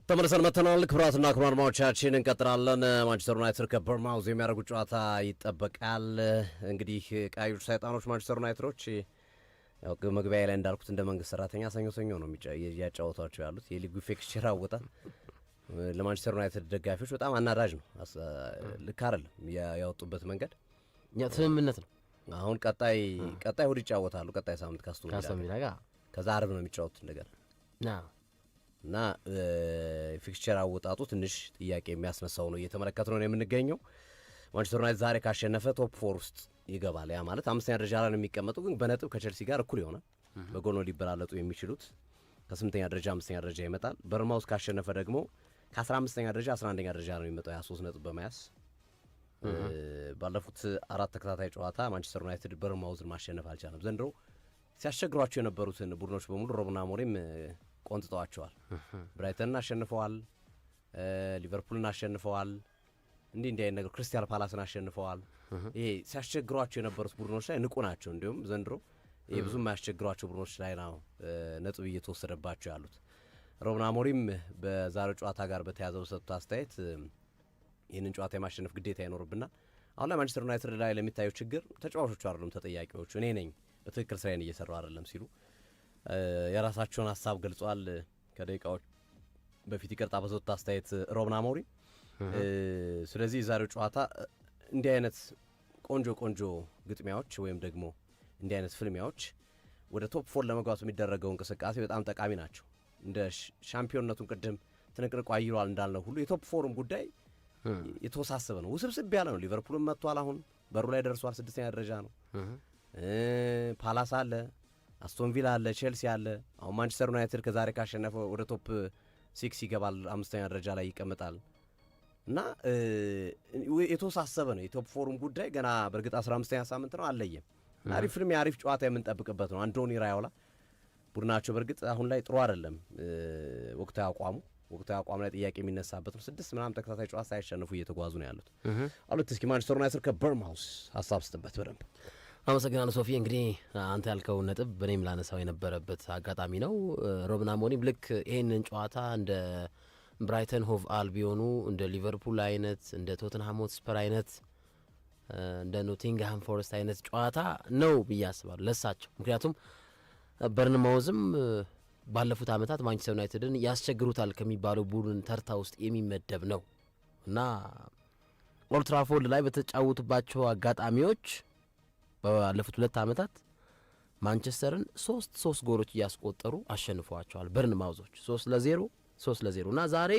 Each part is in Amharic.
ተመልሰን መተናል። ክብራትና ክብራን አድማጮቻችን እንቀጥላለን። ማንቸስተር ዩናይትድ ከቦርንማውዝ የሚያደርጉት ጨዋታ ይጠበቃል። እንግዲህ ቀያዮቹ ሰይጣኖች ማንቸስተር ዩናይትዶች ያው መግቢያ ላይ እንዳልኩት እንደ መንግስት ሰራተኛ ሰኞ ነው እያጫወቷቸው ያሉት። የሊጉ ፊክስቸር አወጣት ለማንቸስተር ዩናይትድ ደጋፊዎች በጣም አናዳጅ ነው። ልክ አይደለም ያወጡበት መንገድ። ስምምነት ነው። አሁን ቀጣይ እሑድ ይጫወታሉ። ቀጣይ ሳምንት ካስቶን ቪላ ጋር ከዛ ዓርብ ነው የሚጫወቱት እንደገና እና ፊክስቸር አወጣጡ ትንሽ ጥያቄ የሚያስነሳው ነው እየተመለከት ነው የምንገኘው። ማንቸስተር ዩናይትድ ዛሬ ካሸነፈ ቶፕ 4 ውስጥ ይገባል። ያ ማለት 5ኛ ደረጃ ላይ ነው የሚቀመጡ፣ ግን በነጥብ ከቸልሲ ጋር እኩል ይሆናል። በጎል ነው ሊበላለጡ የሚችሉት። ከ8ኛ ደረጃ 5ኛ ደረጃ ይመጣል። ቦርንማውዝ ካሸነፈ ደግሞ ከ15ኛ ደረጃ 11ኛ ደረጃ ነው የሚመጣው 23 ነጥብ በመያዝ። ባለፉት 4 ተከታታይ ጨዋታ ማንቸስተር ዩናይትድ ቦርንማውዝን ማሸነፍ አልቻለም። ዘንድሮ ሲያስቸግሯቸው የነበሩትን ቡድኖች በሙሉ ሩበን አሞሪም ቆንጥጠዋቸዋል። ብራይተንን አሸንፈዋል፣ ሊቨርፑልን አሸንፈዋል፣ እንዲህ አይነት ነገር ክሪስታል ፓላስን አሸንፈዋል። ይሄ ሲያስቸግሯቸው የነበሩት ቡድኖች ላይ ንቁ ናቸው። እንዲሁም ዘንድሮ ይሄ ብዙ የማያስቸግሯቸው ቡድኖች ላይ ነው ነጥብ እየተወሰደባቸው ያሉት። ሩበን አሞሪም በዛሬው ጨዋታ ጋር በተያዘው ሰጥቶ አስተያየት ይህንን ጨዋታ የማሸነፍ ግዴታ ይኖርብናል። አሁን ላይ ማንቸስተር ዩናይትድ ላይ ለሚታየው ችግር ተጫዋቾቹ አይደሉም ተጠያቂዎቹ፣ እኔ ነኝ በትክክል ስራዬን እየሰራው አይደለም ሲሉ የራሳቸውን ሀሳብ ገልጿል። ከደቂቃዎች በፊት ይቅርታ በሰጡት አስተያየት ሩበን አሞሪም ስለዚህ የዛሬው ጨዋታ እንዲህ አይነት ቆንጆ ግጥሚያዎች ወይም ደግሞ እንዲህ አይነት ፍልሚያዎች ወደ ቶፕ 4 ለመግባቱ የሚደረገው እንቅስቃሴ በጣም ጠቃሚ ናቸው። እንደ ሻምፒዮንነቱን ቅድም ትንቅንቁ አይሏል እንዳልነው ሁሉ የቶፕ 4ም ጉዳይ የተወሳሰበ ነው፣ ውስብስብ ያለ ነው። ሊቨርፑልም መጥቷል፣ አሁን በሩ ላይ ደርሷል፣ 6ኛ ደረጃ ነው። ፓላስ አለ፣ አስቶን ቪላ አለ፣ ቼልሲ አለ። አሁን ማንቸስተር ዩናይትድ ከዛሬ ካሸነፈ ወደ ቶፕ 6 ይገባል፣ 5ኛ ደረጃ ላይ ይቀመጣል። እና የተወሳሰበ ነው የቶፕ 4ም ጉዳይ ገና በእርግጥ 15ኛ ሳምንት ነው አለየም። አሪፍ ፍልም የአሪፍ ጨዋታ የምንጠብቅበት ነው። አንቶኒ ራዮላ ቡድናቸው በእርግጥ አሁን ላይ ጥሩ አይደለም። ወቅታዊ አቋም ላይ ጥያቄ የሚነሳበት ነው። 6 ምናምን ተከታታይ ጨዋታ ሳይሸነፉ እየተጓዙ ነው ያሉት። አሉት እስኪ ማንቸስተር ዩናይትድ ከቦርንማውዝ ሀሳብ ስትበት በደንብ አመሰግናለሁ ሶፊ። እንግዲህ አንተ ያልከው ነጥብ በኔም ላነሳው የነበረበት አጋጣሚ ነው። ሩበን አሞሪም ልክ ይህንን ጨዋታ እንደ ብራይተን ሆቭ አልቢዮኑ፣ እንደ ሊቨርፑል አይነት፣ እንደ ቶተንሃም ሆትስፐር አይነት፣ እንደ ኖቲንግሃም ፎረስት አይነት ጨዋታ ነው ብዬ አስባለሁ ለሳቸው። ምክንያቱም ቦርንማውዝም ባለፉት ዓመታት ማንቸስተር ዩናይትድን ያስቸግሩታል ከሚባለው ቡድን ተርታ ውስጥ የሚመደብ ነው እና ኦልድ ትራፎርድ ላይ በተጫወቱባቸው አጋጣሚዎች ባለፉት 2 ዓመታት ማንቸስተርን 3 ጎሎች እያስቆጠሩ አሸንፈዋቸዋል ቦርንማውዞች 3-0 እና ዛሬ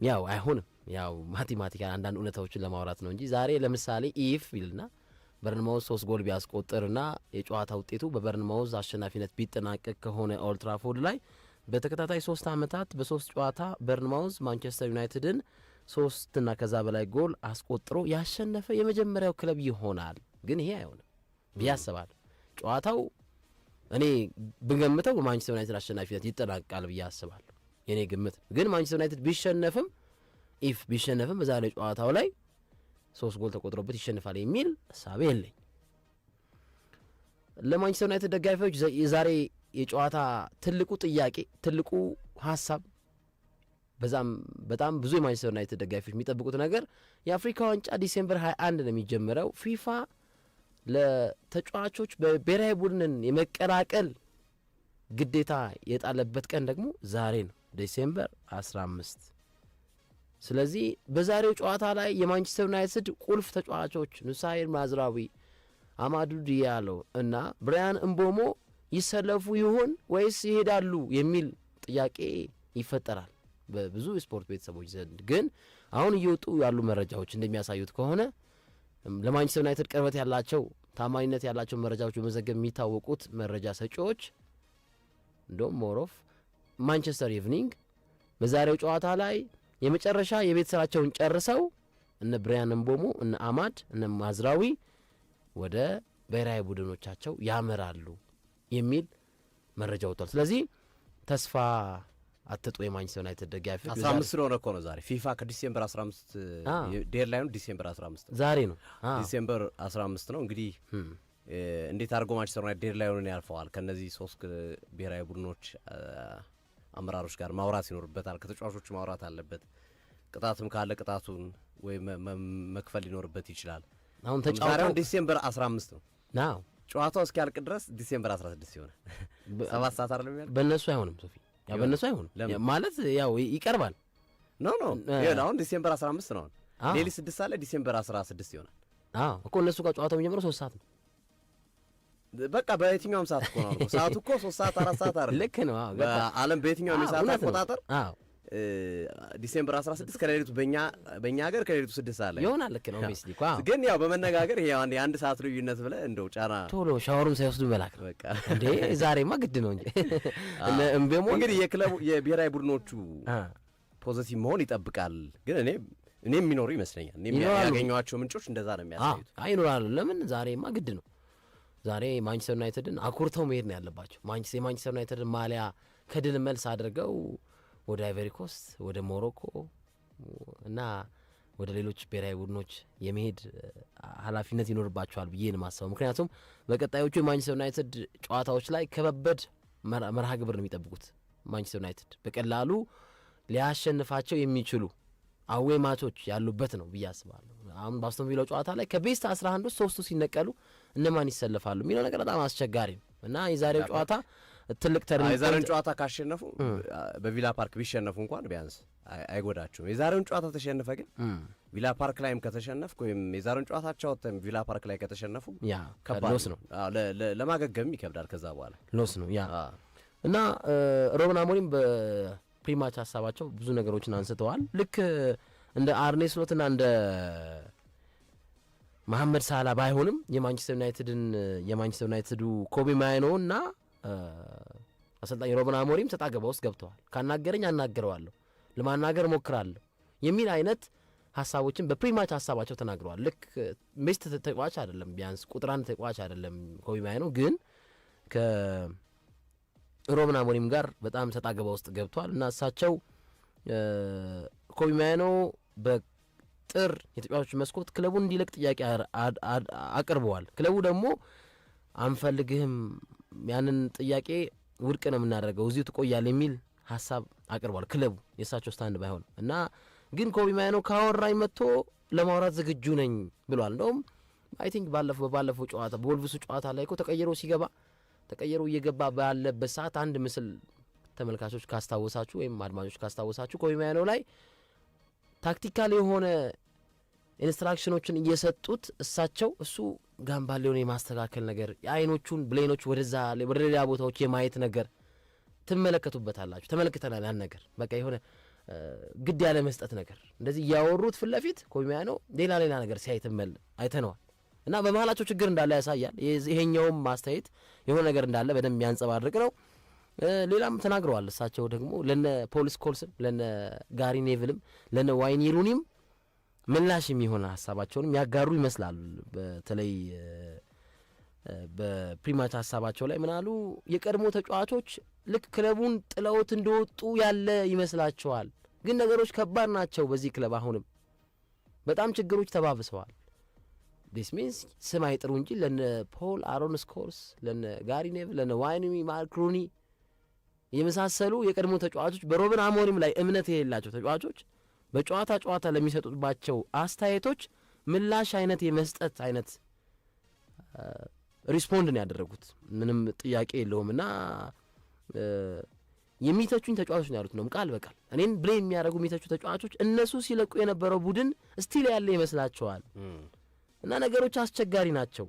ያው አይሆንም፣ ያው ማቴማቲካል አንዳንድ እውነታዎችን ለማውራት ነው እንጂ ዛሬ ለምሳሌ ኢፍ ቢልና ቦርንማውዝ 3 ጎል ቢያስቆጥርና የጨዋታ ውጤቱ በቦርንማውዝ አሸናፊነት ቢጠናቀቅ ከሆነ ኦልድ ትራፎርድ ላይ በተከታታይ 3 ዓመታት በ3 ጨዋታ ቦርንማውዝ ማንቸስተር ዩናይትድን 3 እና ከዛ በላይ ጎል አስቆጥሮ ያሸነፈ የመጀመሪያው ክለብ ይሆናል። ግን ይሄ አይሆንም ብዬ አስባለሁ። ጨዋታው እኔ ብገምተው በማንቸስተር ዩናይትድ አሸናፊነት ይጠናቀቃል ብዬ አስባለሁ። የኔ ግምት ግን ማንቸስተር ዩናይትድ ቢሸነፍም በዛ ላይ ጨዋታው ላይ 3 ጎል ተቆጥሮበት ይሸንፋል የሚል ሐሳብ የለኝ። ለማንቸስተር ዩናይትድ ደጋፊዎች የዛሬ የጨዋታ ትልቁ ጥያቄ፣ ትልቁ ሐሳብ በጣም ብዙ የማንቸስተር ዩናይትድ ደጋፊዎች የሚጠብቁት ነገር የአፍሪካ ዋንጫ ዲሴምበር 21 ነው የሚጀምረው። ፊፋ ለተጫዋቾች በብሔራዊ ቡድንን የመቀላቀል ግዴታ የጣለበት ቀን ደግሞ ዛሬ ነው፣ ዲሴምበር 15። ስለዚህ በዛሬው ጨዋታ ላይ የማንቸስተር ዩናይትድ ቁልፍ ተጫዋቾች ኑሳይር ማዝራዊ፣ አማዱ ዲያሎ እና ብራያን እምቦሞ ይሰለፉ ይሆን ወይስ ይሄዳሉ የሚል ጥያቄ ይፈጠራል በብዙ ስፖርት ቤተሰቦች ዘንድ። ግን አሁን እየወጡ ያሉ መረጃዎች እንደሚያሳዩት ከሆነ ለማንቸስተር ዩናይትድ ቅርበት ያላቸው ታማኝነት ያላቸው መረጃዎች በመዘገብ የሚታወቁት መረጃ ሰጪዎች እንደውም ሞሮፍ ማንቸስተር ኢቭኒንግ በዛሬው ጨዋታ ላይ የመጨረሻ የቤት ስራቸውን ጨርሰው እነ ብራያን እምቦሞ፣ እነ አማድ፣ እነ ማዝራዊ ወደ ብሔራዊ ቡድኖቻቸው ያመራሉ የሚል መረጃ ወጥቷል። ስለዚህ ተስፋ አትጡ የማንቸስተር ዩናይትድ ደጋፊዎች። 15 ስለሆነ እኮ ነው ዛሬ ፊፋ ከዲሴምበር 15 ዴድላይኑ ዲሴምበር 15 ዛሬ ነው። ዲሴምበር 15 ነው። እንግዲህ እንዴት አድርጎ ማንቸስተር ዩናይትድ ዴድላይኑን ያልፈዋል? ከነዚህ 3 ብሔራዊ ቡድኖች አመራሮች ጋር ማውራት ይኖርበታል። ከተጫዋቾቹ ማውራት አለበት። ቅጣትም ካለ ቅጣቱን ወይ መክፈል ሊኖርበት ይችላል። አሁን ተጫዋታው ዲሴምበር 15 ነው ናው ጨዋታው እስኪያልቅ ድረስ ዲሴምበር 16 ይሆናል። 7 ሰዓት አይደለም ያለው። በእነሱ አይሆንም ሶፊ፣ ያው በእነሱ አይሆንም ማለት ያው ይቀርባል። ኖ አሁን ዲሴምበር 15 ነው። ሌሊት 6 ሰዓት ላይ ዲሴምበር 16 ይሆናል። እኮ እነሱ ጋር ጨዋታው የሚጀምረው 3 ሰዓት ነው። በቃ በየትኛውም ሰዓት እኮ ነው። ሰዓቱ እኮ 3 ሰዓት 4 ሰዓት አይደለም። ልክ ነው። በዓለም በየትኛውም የሰዓት አቆጣጠር ዲሴምበር 16 ከሌሊቱ በእኛ ሀገር ከሌሊቱ 6 ሰዓት ላይ ይሆናል። ልክ ነው። ኦብቪስሊ ግን ያው በመነጋገር ይሄ የአንድ ሰዓት ልዩነት ብለህ እንደው ጫና ቶሎ ሻወሩን ሳይወስዱ መላክ ነው። በቃ እንዴ ዛሬማ ግድ ነው እንጂ እምቤሞ እንግዲህ የክለቡ የብሔራዊ ቡድኖቹ ፖዚቲቭ መሆን ይጠብቃል። ግን እኔ የሚኖሩ ይመስለኛል። እኔ ያገኘኋቸው ምንጮች እንደዛ ነው የሚያሳዩት። ይኖራሉ። ለምን ዛሬማ ግድ ነው። ዛሬ ማንቸስተር ዩናይትድን አኩርተው መሄድ ነው ያለባቸው። የማንቸስተር ዩናይትድን ማሊያ ከድል መልስ አድርገው ወደ አይቨሪ ኮስት፣ ወደ ሞሮኮ እና ወደ ሌሎች ብሔራዊ ቡድኖች የመሄድ ኃላፊነት ይኖርባቸዋል ብዬ ነው የማስበው። ምክንያቱም በቀጣዮቹ የማንቸስተር ዩናይትድ ጨዋታዎች ላይ ከበበድ መርሃ ግብር ነው የሚጠብቁት። ማንቸስተር ዩናይትድ በቀላሉ ሊያሸንፋቸው የሚችሉ አዌ ማቾች ያሉበት ነው ብዬ አስባለሁ። አሁን በአስቶን ቪላው ጨዋታ ላይ ከቤስት 11 ውስጥ 3ቱ ሲነቀሉ እነማን ይሰለፋሉ የሚለው ነገር በጣም አስቸጋሪ ነው እና የዛሬው ጨዋታ ትልቅ ተርም የዛሬውን ጨዋታ ካሸነፉ በቪላ ፓርክ ቢሸነፉ እንኳን ቢያንስ አይጎዳቸውም። የዛሬውን ጨዋታ ተሸነፈ ግን ቪላ ፓርክ ላይም ከተሸነፍኩ ወይም የዛሬውን ጨዋታቸው ቪላ ፓርክ ላይ ከተሸነፉ ሎስ ነው፣ ለማገገም ይከብዳል። ከዛ በኋላ ሎስ ነው እና ሩበን አሞሪም በፕሪማች ሀሳባቸው ብዙ ነገሮችን አንስተዋል። ልክ እንደ አርኔ ስሎትና እንደ መሐመድ ሳላ ባይሆንም የማንቸስተር ዩናይትዱ ኮቢ ማይኖ እና አሰልጣኝ ሩበን አሞሪም ሰጣ ገባ ውስጥ ገብተዋል። ካናገረኝ አናገረዋለሁ፣ ለማናገር ሞክራለሁ የሚል አይነት ሀሳቦችን በፕሪማች ሀሳባቸው ተናግረዋል። ልክ ቤስት ተጫዋች አይደለም፣ ቢያንስ ቁጥር 1 ተጫዋች አይደለም ኮቢ ማይኖ፣ ግን ከሩበን አሞሪም ጋር በጣም ሰጣ ገባ ውስጥ ገብተዋል እና እሳቸው ኮቢ ማይኖ በጥር የተጫዋቾች መስኮት ክለቡን እንዲለቅ ጥያቄ አቅርበዋል። ክለቡ ደግሞ አንፈልግህም፣ ያንን ጥያቄ ውድቅ ነው የምናደርገው፣ እዚሁ ትቆያል የሚል ሀሳብ አቅርቧል። ክለቡ የእሳቸው ስታንድ ባይሆንም እና ግን ኮቢ ማይኖ ካወራኝ መጥቶ ለማውራት ዝግጁ ነኝ ብሏል። እንደውም አይ ቲንክ በባለፈው ጨዋታ በወልቭሱ ጨዋታ ላይ እኮ ተቀየሮ እየገባ ባለበት ሰዓት አንድ ምስል ተመልካቾች ካስታወሳችሁ ወይም አድማጮች ካስታወሳችሁ ኮቢ ማይኖ ላይ ታክቲካል የሆነ ኢንስትራክሽኖችን እየሰጡት እሳቸው እሱ ጋምባሌውን የማስተካከል ነገር የአይኖቹን ብሌኖች ወደ ሌላ ቦታዎች የማየት ነገር ትመለከቱበታላችሁ። ተመልክተናል ያን ነገር በቃ የሆነ ግድ ያለ መስጠት ነገር እንደዚህ እያወሩት ፊት ለፊት ኮቢ ማይኖ ሌላ ነገር ሲያይትመል አይተነዋል እና በመሀላቸው ችግር እንዳለ ያሳያል። ይሄኛውም ማስተያየት የሆነ ነገር እንዳለ በደንብ የሚያንጸባርቅ ነው። ሌላም ተናግረዋል እሳቸው ደግሞ ለነ ፖል ስኮልስም ለነ ጋሪ ኔቭልም ለነ ዋይኒ ሩኒም ምላሽ የሚሆን ሀሳባቸውንም ያጋሩ ይመስላል። በተለይ በፕሪማች ሀሳባቸው ላይ ምናሉ የቀድሞ ተጫዋቾች ልክ ክለቡን ጥለውት እንደወጡ ያለ ይመስላቸዋል፣ ግን ነገሮች ከባድ ናቸው በዚህ ክለብ። አሁንም በጣም ችግሮች ተባብሰዋል። ዲስ ሚንስ ስም አይጥሩ እንጂ ለነ ፖል አሮን ስኮልስ ለነ ጋሪ ኔቭል ለነ ዋይኒ ማርክ ሩኒ የመሳሰሉ የቀድሞ ተጫዋቾች በሩበን አሞሪም ላይ እምነት የሌላቸው ተጫዋቾች በጨዋታ ለሚሰጡባቸው አስተያየቶች ምላሽ አይነት የመስጠት አይነት ሪስፖንድ ነው ያደረጉት። ምንም ጥያቄ የለውም እና የሚተቹኝ ተጫዋቾች ነው ያሉት ነው ቃል በቃል እኔን ብሌም የሚያደርጉ የሚተቹ ተጫዋቾች እነሱ ሲለቁ የነበረው ቡድን ስቲል ያለ ይመስላቸዋል እና ነገሮች አስቸጋሪ ናቸው።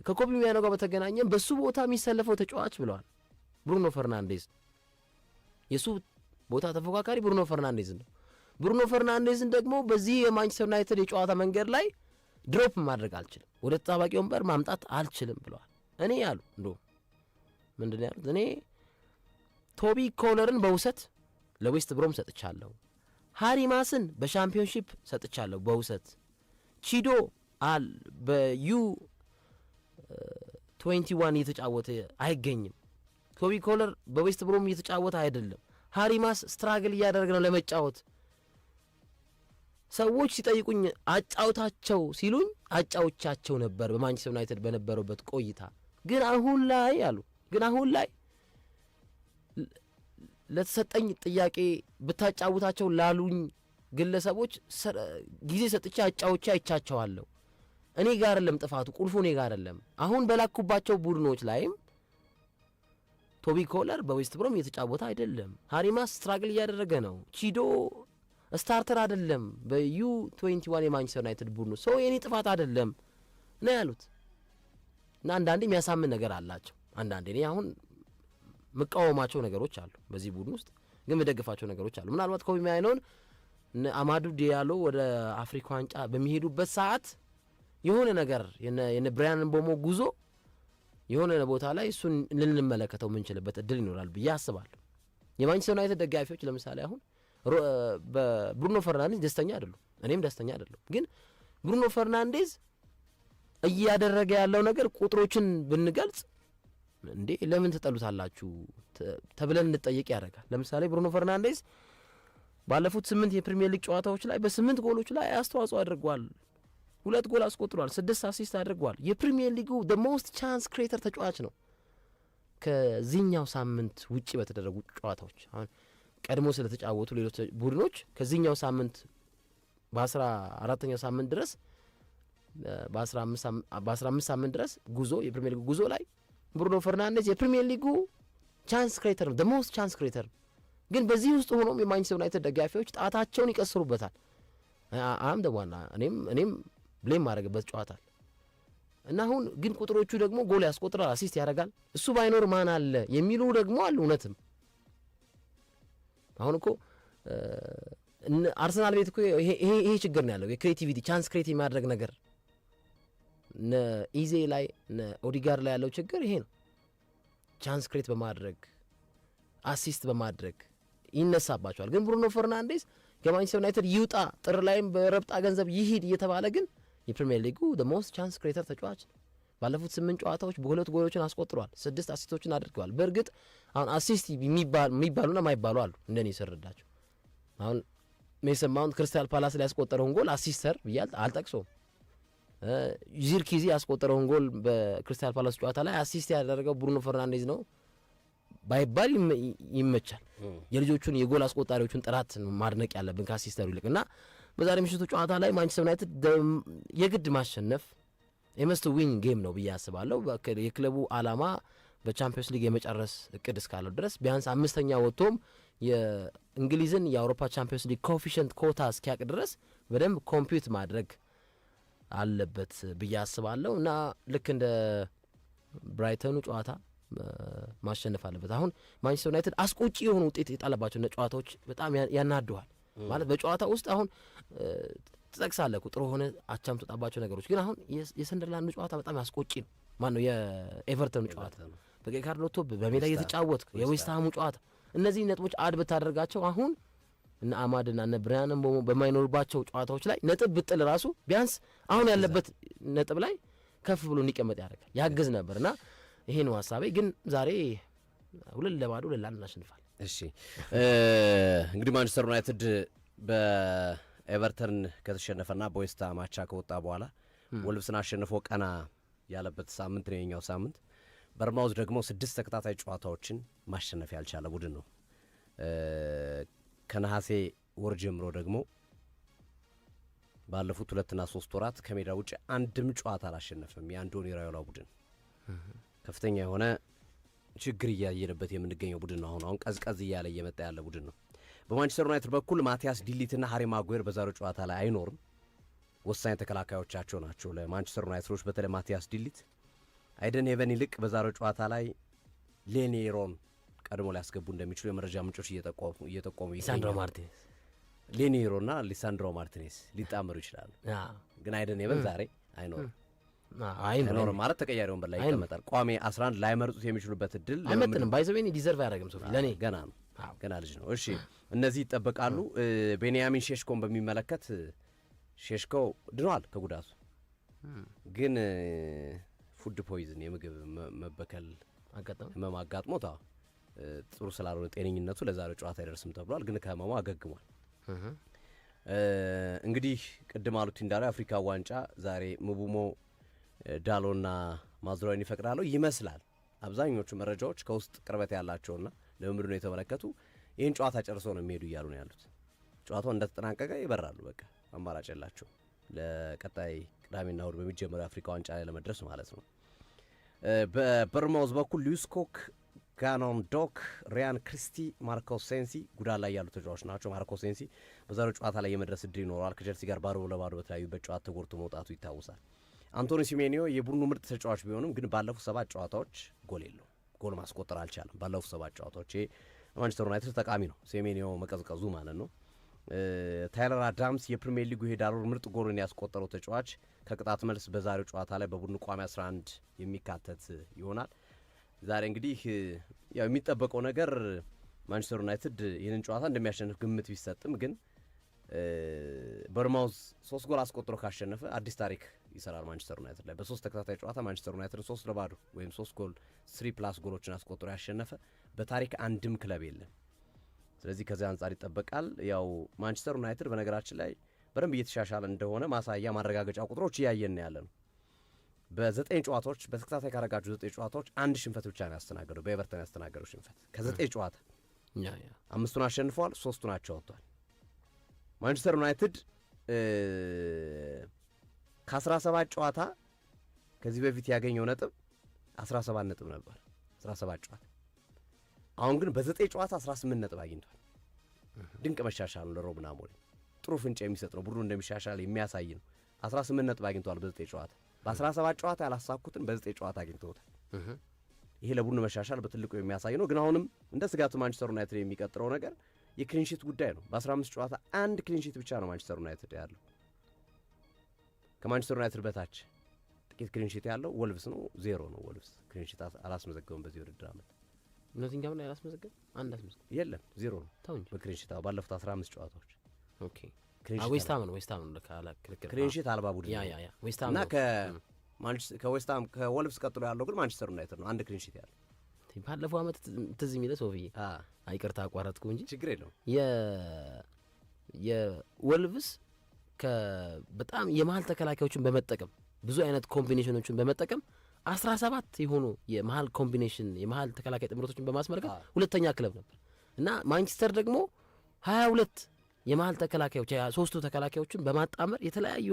ከኮቢ ማይኖ ጋር በተገናኘም በሱ ቦታ የሚሰለፈው ተጫዋች ብለዋል ብሩኖ ፈርናንዴዝ። የሱ ቦታ ተፎካካሪ ብሩኖ ፈርናንዴዝ ነው። ብሩኖ ፈርናንዴዝን ደግሞ በዚህ የማንቸስተር ዩናይትድ የጨዋታ መንገድ ላይ ድሮፕ ማድረግ አልችልም፣ ወደ ተጣባቂ ወንበር ማምጣት አልችልም ብለዋል። እኔ ያሉ እንደውም ምንድን ያሉት እኔ ቶቢ ኮለርን በውሰት ለዌስት ብሮም ሰጥቻለሁ፣ ሃሪ ማስን በሻምፒዮንሺፕ ሰጥቻለሁ በውሰት፣ ቺዶ በዩ 21 እየተጫወተ አይገኝም፣ ቶቢ ኮለር በዌስት ብሮም እየተጫወተ አይደለም፣ ሃሪ ማስ ስትራግል እያደረገ ነው ለመጫወት። ሰዎች ሲጠይቁኝ አጫውታቸው ሲሉኝ አጫውቻቸው ነበር በማንቸስተር ዩናይትድ በነበረበት ቆይታ። ግን አሁን ላይ ለተሰጠኝ ጥያቄ ብታጫውታቸው ላሉኝ ግለሰቦች ጊዜ ሰጥቼ አጫውቼ አይቻቸዋለሁ። እኔ ጋር አይደለም ጥፋቱ፣ ቁልፉ እኔ ጋር አይደለም። አሁን በላኩባቸው ቡድኖች ላይም ቶቢ ኮለር በዌስት ብሮም እየተጫወተ አይደለም። ሃሪማስ ስትራግል እያደረገ ነው። ቺዶ ስታርተር አይደለም በU21 የማንቸስተር ዩናይትድ ቡድኑ። ሰው የኔ ጥፋት አይደለም ነው ያሉት። እና አንዳንዴ የሚያሳምን ነገር አላቸው። አንዳንዴ እኔ አሁን መቃወማቸው ነገሮች አሉ በዚህ ቡድን ውስጥ፣ ግን መደግፋቸው ነገሮች አሉ። ምናልባት ኮቢ ማይኖን አማዱ ዲያሎ ወደ አፍሪካ ዋንጫ በሚሄዱበት ሰዓት የሆነ ነገር የነ ብራያን ምቦሞ ጉዞ የሆነ ቦታ ላይ እሱን ልንመለከተው የምንችልበት እድል ይኖራል ብዬ አስባለሁ። የማንቸስተር ዩናይትድ ደጋፊዎች ለምሳሌ አሁን በብሩኖ ፈርናንዴዝ ደስተኛ አይደሉም፣ እኔም ደስተኛ አይደለሁም። ግን ብሩኖ ፈርናንዴዝ እያደረገ ያለው ነገር ቁጥሮችን ብንገልጽ እንዴ ለምን ትጠሉታላችሁ ተብለን እንጠየቅ ያደርጋል። ለምሳሌ ብሩኖ ፈርናንዴዝ ባለፉት 8 የፕሪሚየር ሊግ ጨዋታዎች ላይ በ8 ጎሎች ላይ አስተዋጽኦ አድርጓል። 2 ጎል አስቆጥሯል፣ 6 አሲስት አድርጓል። የፕሪሚየር ሊጉ the most chance creator ተጫዋች ነው። ከዚህኛው ሳምንት ውጪ በተደረጉ ጨዋታዎች አሁን ቀድሞ ስለተጫወቱ ሌሎች ቡድኖች ከዚህኛው ሳምንት በ14ኛው ሳምንት ድረስ በ15 ሳምንት ድረስ ጉዞ የፕሪሚየር ሊጉ ጉዞ ላይ ብሩኖ ፈርናንዴዝ የፕሪሚየር ሊጉ ቻንስ ክሬተር ነው፣ the most ቻንስ ክሬተር። ግን በዚህ ውስጥ ሆኖም የማንቸስተር ዩናይትድ ደጋፊዎች ጣታቸውን ይቀስሩበታል። አም ደዋና እኔም ብሌም ማድረግበት ጨዋታል እና አሁን ግን ቁጥሮቹ ደግሞ ጎል ያስቆጥራል፣ አሲስት ያደርጋል። እሱ ባይኖር ማን አለ የሚሉ ደግሞ አሉ። እውነትም አሁን እኮ አርሰናል ቤት እኮ ይሄ ችግር ነው ያለው፣ የክሬቲቪቲ ቻንስ ክሬት የማድረግ ነገር። ኢዜ ላይ ኦዲጋር ላይ ያለው ችግር ይሄ ነው። ቻንስ ክሬት በማድረግ አሲስት በማድረግ ይነሳባቸዋል። ግን ብሩኖ ፈርናንዴዝ ከማንቸስተር ዩናይትድ ይውጣ፣ ጥር ላይም በረብጣ ገንዘብ ይሂድ እየተባለ ግን የፕሪሚየር ሊጉ the most ቻንስ ክሬተር ተጫዋች ባለፉት 8 ጨዋታዎች በ2 ጎሎችን አስቆጥሯል፣ 6 አሲስቶችን አድርገዋል። በእርግጥ አሁን አሲስት የሚባሉና የማይባሉ አሉ እንደኔ ስረዳቸው። አሁን ሜሰን ማውንት ክሪስታል ፓላስ ላይ ያስቆጠረውን ጎል አሲስተር ብያል አልጠቅሶም። ዚርኪዚ ያስቆጠረውን ጎል በክሪስታል ፓላስ ጨዋታ ላይ አሲስት ያደረገው ብሩኖ ፈርናንዴዝ ነው ባይባል ይመቻል። የልጆቹን የጎል አስቆጣሪዎቹን ጥራት ማድነቅ ያለብን ከአሲስተሩ ይልቅ እና በዛሬ ምሽቱ ጨዋታ ላይ ማንቸስተር ዩናይትድ የግድ ማሸነፍ የመስት ዊን ጌም ነው ብዬ አስባለሁ። የክለቡ አላማ በቻምፒዮንስ ሊግ የመጨረስ እቅድ እስካለው ድረስ ቢያንስ 5ኛ ወጥቶም የእንግሊዝን የአውሮፓ ቻምፒዮንስ ሊግ ኮኤፊሽንት ኮታ እስኪያቅ ድረስ በደንብ ኮምፒውት ማድረግ አለበት ብዬ አስባለሁ እና ልክ እንደ ብራይተኑ ጨዋታ ማሸነፍ አለበት። አሁን ማንቸስተር ዩናይትድ አስቆጪ የሆኑ ውጤት የጣለባቸው ጨዋታዎች በጣም ያናዱሃል። ማለት በጨዋታ ውስጥ አሁን ትጠቅሳለህ ጥሩ ሆነ አቻም ተጣባቸው ነገሮች፣ ግን አሁን የሰንደርላንዱ ጨዋታ በጣም አስቆጪ ነው። ማነው የኤቨርተኑ ጨዋታ በቀይ ካርድ ወጥቶ በሜዳ እየተጫወት የዌስትሃሙ ጨዋታ፣ እነዚህ ነጥቦች አድ ብታደርጋቸው አሁን እነ አማድና እነ ብራያን በማይኖርባቸው ጨዋታዎች ላይ ነጥብ ብጥል ራሱ ቢያንስ አሁን ያለበት ነጥብ ላይ ከፍ ብሎ እንዲቀመጥ ያደርጋል፣ ያግዝ ነበርና ይሄ ነው ሀሳቤ። ግን ዛሬ 2-0 ለላን እናሸንፋለን። እሺ እንግዲህ ማንቸስተር ዩናይትድ በኤቨርተን ከተሸነፈና በዌስትሃም አቻ ከወጣ በኋላ ወልቭስን አሸንፎ ቀና ያለበት ሳምንት ነው የኛው ሳምንት። በርማውዝ ደግሞ 6 ተከታታይ ጨዋታዎችን ማሸነፍ ያልቻለ ቡድን ነው። ከነሐሴ ወር ጀምሮ ደግሞ ባለፉት 2 እና 3 ወራት ከሜዳ ውጭ አንድም ጨዋታ አላሸነፈም። የአንዶኒ ራዮላ ቡድን ከፍተኛ የሆነ ችግር እያየንበት የምንገኘው ቡድን ነው። አሁን ቀዝቀዝ እያለ እየመጣ ያለ ቡድን ነው። በማንቸስተር ዩናይትድ በኩል ማቲያስ ዲሊትና ሃሪ ማጉዌር በዛሬው ጨዋታ ላይ አይኖርም። ወሳኝ ተከላካዮቻቸው ናቸው ለማንቸስተር ዩናይትዶች። በተለይ ማቲያስ ዲሊት አይደን ሄቨን ይልቅ በዛሬው ጨዋታ ላይ ሌኒሮን ቀድሞ ሊያስገቡ እንደሚችሉ የመረጃ ምንጮች እየጠቆሙ ይገኛሉ። ሌኒሮና ሊሳንድሮ ማርቲኔስ ሊጣመሩ ይችላሉ። ግን አይደን ሄቨን ዛሬ አይኖርም። አይኖርም ማለት ተቀያሪ ወንበር ላይ ይቀመጣል። ቋሚ 11 ላይ መርጡት የሚችሉበት እድል አይመጥንም። ባይዘዌን ዲዘርቭ ያደረግም ሶፊ ለኔ ገና ነው፣ ገና ልጅ ነው። እሺ እነዚህ ይጠበቃሉ። ቤንያሚን ሼሽኮን በሚመለከት ሼሽኮ ድኗል ከጉዳቱ፣ ግን ፉድ ፖይዝን የምግብ መበከል ህመም አጋጥሞት ጥሩ ስላልሆነ ጤነኝነቱ ለዛሬው ጨዋታ አይደርስም ተብሏል። ግን ከህመሙ አገግሟል። እንግዲህ ቅድም አሉት እንዳለው የአፍሪካ ዋንጫ ዛሬ ምቡሞ ዳሎና ማዝራዊን ይፈቅዳሉ ይመስላል። አብዛኞቹ መረጃዎች ከውስጥ ቅርበት ያላቸውና ልምምድ ነው የተመለከቱ። ይህን ጨዋታ ጨርሰው ነው የሚሄዱ እያሉ ነው ያሉት። ጨዋታው እንደተጠናቀቀ ይበራሉ። በቃ አማራጭ የላቸው ለቀጣይ ቅዳሜና እሁድ በሚጀመረው የአፍሪካ ዋንጫ ላይ ለመድረስ ማለት ነው። በበርማውዝ በኩል ሉዊስ ኮክ፣ ጋኖን ዶክ፣ ሪያን ክሪስቲ፣ ማርኮ ሴንሲ ጉዳት ላይ ያሉ ተጫዋቾች ናቸው። ማርኮ ሴንሲ በዛሬው ጨዋታ ላይ የመድረስ እድል ይኖረዋል። ከቸልሲ ጋር ባዶ ለባዶ በተለያዩበት ጨዋታ ተጎድቶ መውጣቱ ይታወሳል። አንቶኒ ሲሜኒዮ የቡድኑ ምርጥ ተጫዋች ቢሆንም ግን ባለፉት 7 ጨዋታዎች ጎል የለውም። ጎል ማስቆጠር አልቻለም። ባለፉት 7 ጨዋታዎች ማንቸስተር ዩናይትድ ጠቃሚ ነው ሴሜኒዮ መቀዝቀዙ ማለት ነው። ታይለር አዳምስ የፕሪሚየር ሊጉ ሄዳሩ ምርጥ ጎልን ያስቆጠረው ተጫዋች ከቅጣት መልስ በዛሬው ጨዋታ ላይ በቡድኑ ቋሚ 11 የሚካተት ይሆናል። ዛሬ እንግዲህ ያው የሚጠበቀው ነገር ማንቸስተር ዩናይትድ ይህንን ጨዋታ እንደሚያሸንፍ ግምት ቢሰጥም ግን በርማውዝ 3 ጎል አስቆጥሮ ካሸነፈ አዲስ ታሪክ ይሰራል ማንቸስተር ዩናይትድ ላይ። በ3 ተከታታይ ጨዋታ ማንቸስተር ዩናይትድ 3 ለባዶ ወይም 3 ጎል 3+ ጎሎችን አስቆጥሮ ያሸነፈ በታሪክ አንድም ክለብ የለም። ስለዚህ ከዚህ አንጻር ይጠበቃል። ያው ማንቸስተር ዩናይትድ በነገራችን ላይ በደንብ እየተሻሻለ እንደሆነ ማሳያ ማረጋገጫ ቁጥሮች እያየን ያለ ነው። በ9 ጨዋታዎች በተከታታይ ካረጋችሁ 9 ጨዋታዎች 1 ሽንፈት ብቻ ነው ያስተናገደው። በኤቨርተን ያስተናገደው ሽንፈት ከ9 ጨዋታ 5ቱን አሸንፈዋል፣ 3ቱን አቻ ወጥቷል። ማንቸስተር ዩናይትድ ከ17 ጨዋታ ከዚህ በፊት ያገኘው ነጥብ 17 ነጥብ ነበር። 17 ጨዋታ አሁን ግን በ9 ጨዋታ 18 ነጥብ አግኝቷል። ድንቅ መሻሻል ነው ለሩበን አሞሪም። ጥሩ ፍንጭ የሚሰጥ ነው። ቡድኑ እንደሚሻሻል የሚያሳይ ነው። 18 ነጥብ አግኝቷል በ9 ጨዋታ። በ17 ጨዋታ ያላሳኩትን በ9 ጨዋታ አግኝተውታል። ይሄ ለቡድኑ መሻሻል በትልቁ የሚያሳይ ነው። ግን አሁንም እንደ ስጋቱ ማንቸስተር ዩናይትድ የሚቀጥረው ነገር የክሊንሺት ጉዳይ ነው። በ15 ጨዋታ 1 ክሊንሺት ብቻ ነው ማንቸስተር ዩናይትድ ያለው። ከማንቸስተር ዩናይትድ በታች ጥቂት ክሊንሺት ያለው ወልቭስ ነው። 0 ነው ወልቭስ። ክሊንሺት አላስመዘገበም በዚህ ውድድር ዓመት። ኖቲንግሃም ላይ አላስመዘገበም። አንድ አስመዘገበ የለም 0 ነው በክሊንሺት ባለፉት 15 ጨዋታዎች። ኦኬ ዌስታም ነው ክሊንሺት አልባ ቡድን እና ከዌስታም ከወልቭስ ቀጥሎ ያለው ግን ማንቸስተር ዩናይትድ ነው 1 ክሊንሺት ያለው። ባለፈው ዓመት ትዝ የሚለ ሶፊዬ አይቅርታ አቋረጥኩ እንጂ ችግር የለውም። የወልቭስ በጣም የመሀል ተከላካዮችን በመጠቀም ብዙ አይነት ኮምቢኔሽኖችን በመጠቀም 17 የሆኑ የመሀል ኮምቢኔሽን የመሀል ተከላካይ ጥምረቶችን በማስመልከት ሁለተኛ ክለብ ነበር እና ማንቸስተር ደግሞ 22 የመሀል ተከላካዮች 3ቱ ተከላካዮችን በማጣመር የተለያዩ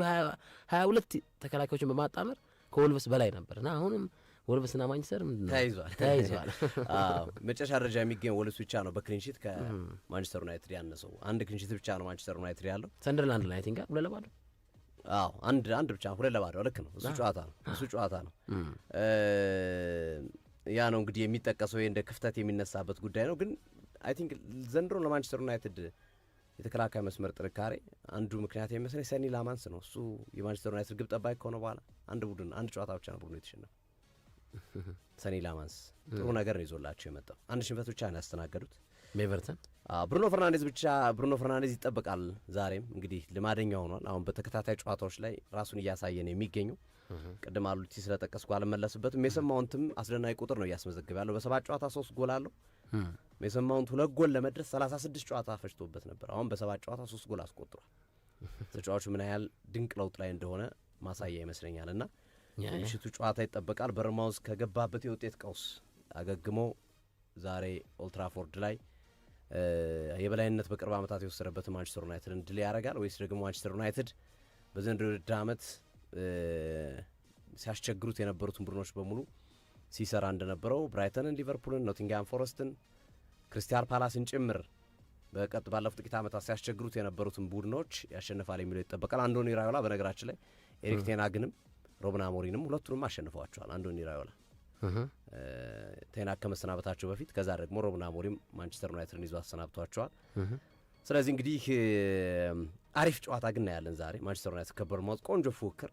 22 ተከላካዮችን በማጣመር ከወልቭስ በላይ ነበር እና አሁንም ወልቭስና ማንቸስተር ተያይዟል። መጨረሻ ደረጃ የሚገኘው ወልቭስ ብቻ ነው በክሊንሺት ከማንቸስተር ዩናይትድ ያነሰው። 1 ክሊንሺት ብቻ ነው ማንቸስተር ዩናይትድ ያለው። ሰንደርላንድ ላይ ቲንጋ 2 ለባዶ አንድ ብቻ 2 ለባዶ ልክ ነው። እሱ ጨዋታ ነው። ያ ነው እንግዲህ የሚጠቀሰው እንደ ክፍተት የሚነሳበት ጉዳይ ነው። ግን አይ ቲንክ ዘንድሮ ለማንቸስተር ዩናይትድ የተከላካይ መስመር ጥንካሬ አንዱ ምክንያት የሚመስለኝ ሰኒ ላማንስ ነው። እሱ የማንቸስተር ዩናይትድ ግብ ጠባቂ ከሆነ በኋላ አንድ ጨዋታ ብቻ ነው ቡድኑ የተሸነፈው። ሰኒ ላማንስ ጥሩ ነገር ነው ይዞላቸው የመጣው። 1 ሽንፈት ብቻ ነው ያስተናገዱት በኤቨርተን። ብሩኖ ፈርናንዴዝ ይጠበቃል። ዛሬም እንግዲህ ልማደኛ ሆኗል። አሁን በተከታታይ ጨዋታዎች ላይ ራሱን እያሳየ ነው የሚገኘው። ቅድም አሉቲ ስለጠቀስኩ አልመለስበትም። የሰማውንትም አስደናቂ ቁጥር ነው እያስመዘግብ ያለው። በ7 ጨዋታ 3 ጎል አለው። የሰማውንት 2 ጎል ለመድረስ 36 ጨዋታ ፈጅቶበት ነበር። አሁን በ7 ጨዋታ 3 ጎል አስቆጥሯል። ተጫዋቹ ምን ያህል ድንቅ ለውጥ ላይ እንደሆነ ማሳያ ይመስለኛል እና ምሽቱ ጨዋታ ይጠበቃል። በርማውዝ ከገባበት የውጤት ቀውስ አገግሞ ዛሬ ኦልትራፎርድ ላይ የበላይነት በቅርብ ዓመታት የወሰደበት ማንቸስተር ዩናይትድን ድል ያደርጋል ወይስ ደግሞ ማንቸስተር ዩናይትድ በዘንድሮው ውድድር ዓመት ሲያስቸግሩት የነበሩትን ቡድኖች በሙሉ ሲሰራ እንደነበረው ብራይተንን፣ ሊቨርፑልን፣ ኖቲንግሃም ፎረስትን፣ ክሪስታል ፓላስን ጭምር ባለፉት ጥቂት ዓመታት ሲያስቸግሩት የነበሩትን ቡድኖች ያሸንፋል የሚለው ይጠበቃል። አንዶኒ ራዮላ በነገራችን ላይ ኤሪክ ቴን ሃግንም ሩበን አሞሪምንም ሁለቱንም አሸንፈዋቸዋል። አንዶኒ ራዮላ ቴን ሃግ ከመሰናበታቸው በፊት፣ ከዛ ደግሞ ሩበን አሞሪም ማንቸስተር ዩናይትድን ይዞ አሰናብቷቸዋል። ስለዚህ እንግዲህ አሪፍ ጨዋታ ግን እናያለን ዛሬ። ማንቸስተር ዩናይትድ ከቦርንማውዝ ቆንጆ ፉክክር